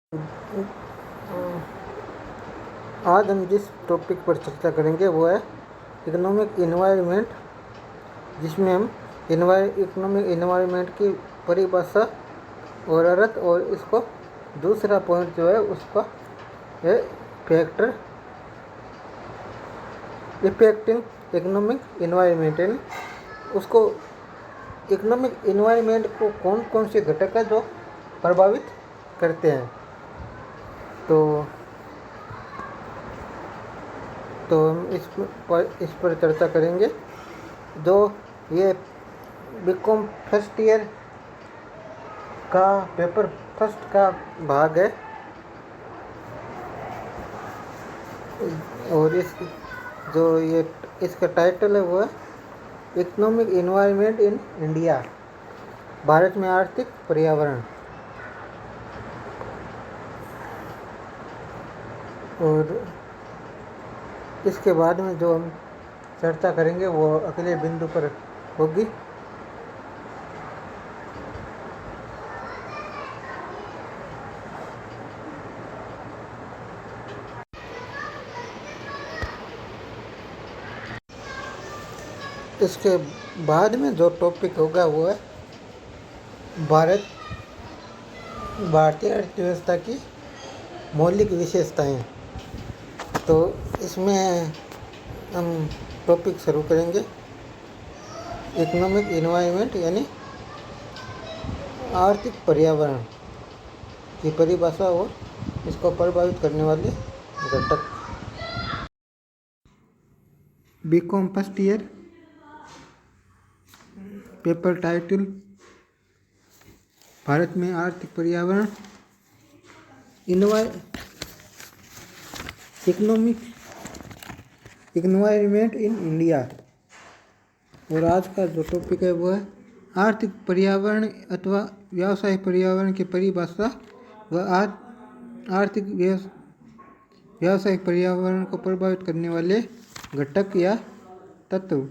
आज हम जिस टॉपिक पर चर्चा करेंगे वो है इकोनॉमिक इन्वायरमेंट, जिसमें हम इकोनॉमिक इन्वायरमेंट की परिभाषा और अर्थ और इसको दूसरा पॉइंट जो है उसका है फैक्टर इफेक्टिंग इकोनॉमिक इन्वायरमेंट, यानी उसको इकोनॉमिक इन्वायरमेंट को कौन कौन से घटक है जो प्रभावित करते हैं। तो हम इस पर चर्चा करेंगे। जो ये बीकॉम फर्स्ट ईयर का पेपर फर्स्ट का भाग है और इसका टाइटल है वो है economic environment in India, Bharat में आर्थिक पर्यावरण। और इसके बाद में जो हम चर्चा करेंगे वो अगले बिंदु पर होगी। इसके बाद में जो टॉपिक होगा वो है भारतीय अर्थव्यवस्था की मौलिक विशेषताएं। तो इसमें हम टॉपिक शुरू करेंगे इकोनॉमिक इन्वायरमेंट यानी आर्थिक पर्यावरण की परिभाषा और इसको प्रभावित करने वाले घटक। BCom first year paper title Bharat में आर्थिक पर्यावरण, इकोनॉमिक इन्वायरमेंट इन इंडिया। और आज का जो टॉपिक है वो है आर्थिक पर्यावरण अथवा व्यावसायिक पर्यावरण की परिभाषा व आर्थिक व्यावसायिक पर्यावरण को प्रभावित करने वाले घटक या तत्व।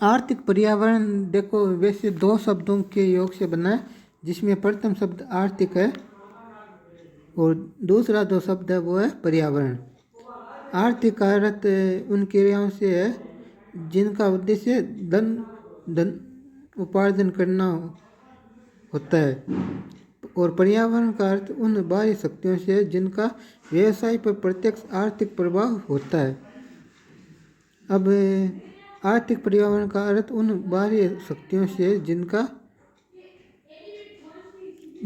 आर्थिक पर्यावरण देखो वैसे दो शब्दों के योग से बना है, जिसमें प्रथम शब्द आर्थिक है और दूसरा जो शब्द है वो है पर्यावरण। आर्थिक का अर्थ उन क्रियाओं से है जिनका उद्देश्य धन उपार्जन करना होता है, और पर्यावरण का अर्थ उन बाहरी शक्तियों से है जिनका व्यवसाय पर प्रत्यक्ष आर्थिक प्रभाव होता है। अब आर्थिक पर्यावरण का अर्थ उन बाहरी शक्तियों से है जिनका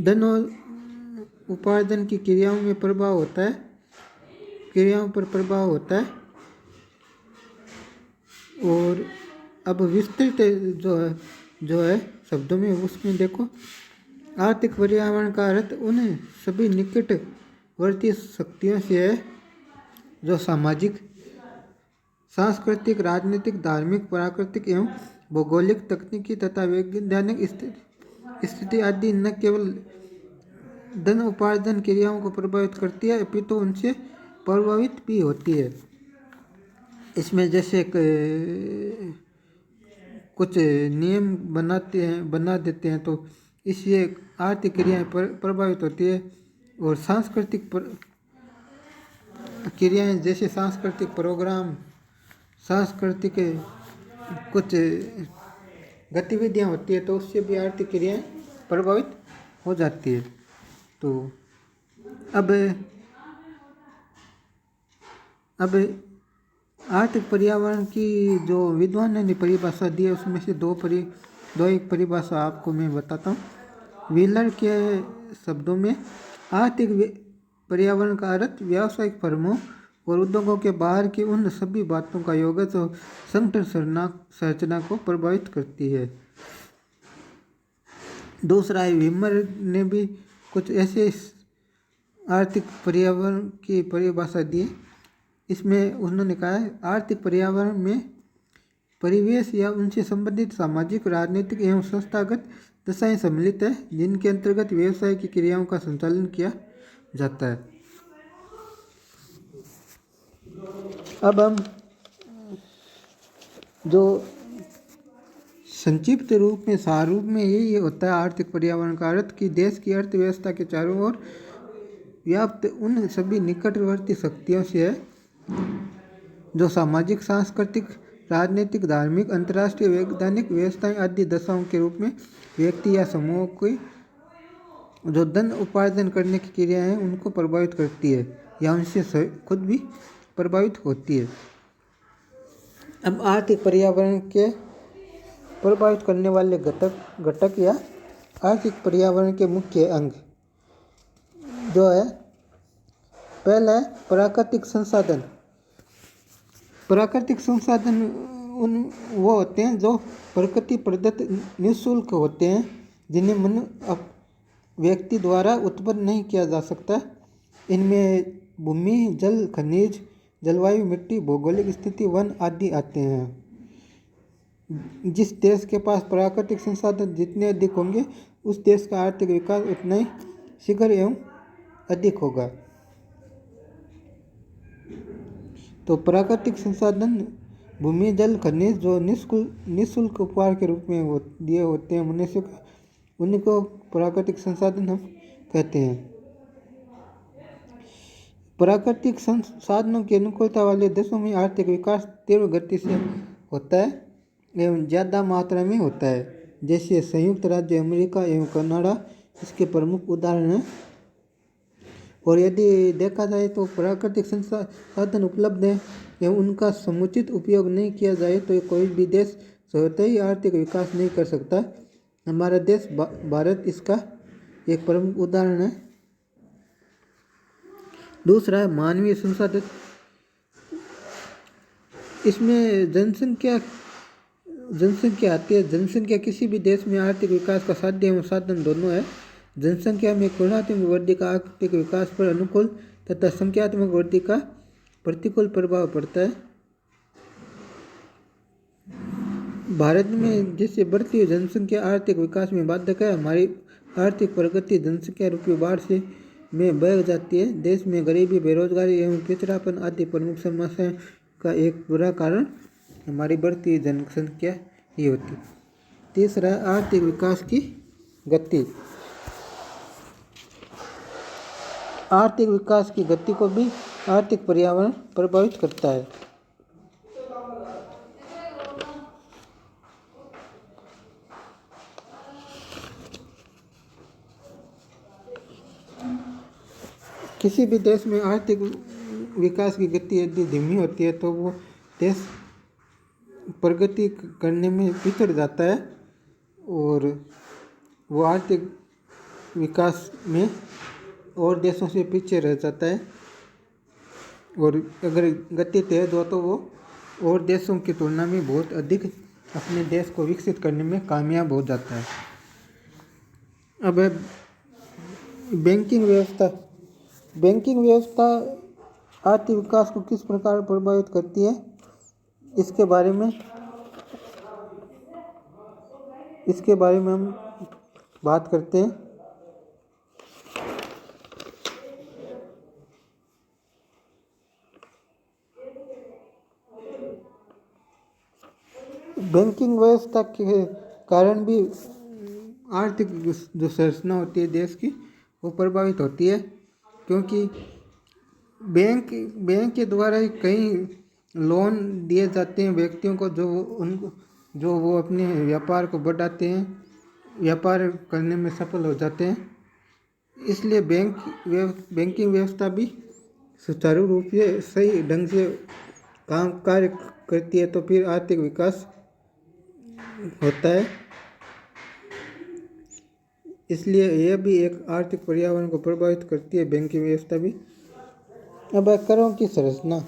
धन उपार्जन की क्रियाओं पर प्रभाव होता है। और अब विस्तृत जो है शब्दों में उसमें देखो, आर्थिक पर्यावरण का अर्थ उन सभी निकटवर्ती शक्तियों से है जो सामाजिक, सांस्कृतिक, राजनीतिक, धार्मिक, प्राकृतिक एवं भौगोलिक, तकनीकी तथा वैज्ञानिक स्थिति आदि न केवल धन उपार्जन क्रियाओं को प्रभावित करती है अपितु उनसे प्रभावित भी होती है। इसमें जैसे कुछ नियम बना देते हैं तो इससे आर्थिक क्रियाएं प्रभावित होती है। और सांस्कृतिक क्रियाएं जैसे सांस्कृतिक प्रोग्राम, सांस्कृतिक कुछ गतिविधियां होती है तो उससे भी आर्थिक क्रियाएं प्रभावित हो जाती है। तो अब आर्थिक पर्यावरण की जो विद्वानों ने परिभाषा दी है उसमें से दो एक परिभाषा आपको मैं बताता हूँ। व्हीलर के शब्दों में आर्थिक पर्यावरण का अर्थ व्यावसायिक फर्मों और उद्योगों के बाहर की उन सभी बातों का योग जो संगठन संरचना को प्रभावित करती है। दूसरा है विमर ने भी कुछ ऐसे आर्थिक पर्यावरण की परिभाषा दी। इसमें उन्होंने कहा है आर्थिक पर्यावरण में परिवेश या उनसे संबंधित सामाजिक, राजनीतिक एवं संस्थागत दशाएं सम्मिलित है जिनके अंतर्गत व्यवसाय की क्रियाओं का संचालन किया जाता है। अब हम जो संक्षिप्त रूप में सार रूप में यही होता है आर्थिक पर्यावरण का अर्थ कि देश की अर्थव्यवस्था के चारों ओर व्याप्त उन सभी निकटवर्ती शक्तियों से है जो सामाजिक, सांस्कृतिक, राजनीतिक, धार्मिक, अंतर्राष्ट्रीय, वैधानिक व्यवस्थाएं आदि दशाओं के रूप में व्यक्ति या समूहों की जो धन उपार्जन करने की क्रिया है उनको प्रभावित करती है या उनसे खुद भी प्रभावित होती है। अब आर्थिक पर्यावरण के प्रभावित करने वाले घटक या आर्थिक पर्यावरण के मुख्य अंग जो है, पहला है प्राकृतिक संसाधन। प्राकृतिक संसाधन वो होते हैं जो प्रकृति प्रदत्त निःशुल्क होते हैं, जिन्हें मनुष्य व्यक्ति द्वारा उत्पन्न नहीं किया जा सकता। इनमें भूमि, जल, खनिज, जलवायु, मिट्टी, भौगोलिक स्थिति, वन आदि आते हैं। जिस देश के पास प्राकृतिक संसाधन जितने अधिक होंगे उस देश का आर्थिक विकास उतना ही शीघ्र एवं अधिक होगा। तो प्राकृतिक संसाधन भूमि, जल, खनिज जो निःशुल्क उपहार के रूप में दिए होते हैं मनुष्य को, उन्हीं को प्राकृतिक संसाधन हम कहते हैं। प्राकृतिक संसाधनों की अनुकूलता वाले देशों में आर्थिक विकास तीव्र गति से होता है एवं ज़्यादा मात्रा में होता है, जैसे संयुक्त राज्य अमेरिका एवं कनाडा इसके प्रमुख उदाहरण हैं। और यदि देखा जाए तो प्राकृतिक संसाधन उपलब्ध हैं एवं उनका समुचित उपयोग नहीं किया जाए तो कोई भी देश स्वतः ही आर्थिक विकास नहीं कर सकता। हमारा देश भारत इसका एक प्रमुख उदाहरण है। दूसरा है मानवीय संसाधन। इसमें जनसंख्या आती है। जनसंख्या किसी भी देश में आर्थिक विकास का साध्य एवं साधन दोनों है। जनसंख्या में गुणात्मक वृद्धि का आर्थिक विकास पर अनुकूल तथा संख्यात्मक वृद्धि का प्रतिकूल प्रभाव पड़ता है। भारत में जैसे बढ़ती हुई जनसंख्या आर्थिक विकास में बाधक है। हमारी आर्थिक प्रगति जनसंख्या रूपी बाढ़ से में बह जाती है। देश में गरीबी, बेरोजगारी एवं पिछड़ापन आदि प्रमुख समस्याओं का एक बुरा कारण हमारी बढ़ती जनसंख्या ही होती। तीसरा, आर्थिक विकास की गति। आर्थिक विकास की गति को भी आर्थिक पर्यावरण प्रभावित करता है। किसी भी देश में आर्थिक विकास की गति यदि धीमी होती है तो वो देश प्रगति करने में पिछड़ जाता है और वो आर्थिक विकास में और देशों से पीछे रह जाता है। और अगर गति तेज हो तो वो और देशों की तुलना में बहुत अधिक अपने देश को विकसित करने में कामयाब हो जाता है। अब बैंकिंग व्यवस्था। बैंकिंग व्यवस्था आर्थिक विकास को किस प्रकार प्रभावित करती है, इसके बारे में हम बात करते हैं। बैंकिंग व्यवस्था के कारण भी आर्थिक जो संरचना होती है देश की वो प्रभावित होती है, क्योंकि बैंक के द्वारा ही कई लोन दिए जाते हैं व्यक्तियों को जो वो अपने व्यापार को बढ़ाते हैं, व्यापार करने में सफल हो जाते हैं। इसलिए बैंकिंग व्यवस्था भी सुचारू रूप से सही ढंग से कार्य करती है तो फिर आर्थिक विकास होता है। इसलिए यह भी एक आर्थिक पर्यावरण को प्रभावित करती है, बैंकिंग व्यवस्था भी। अब करों की संरचना।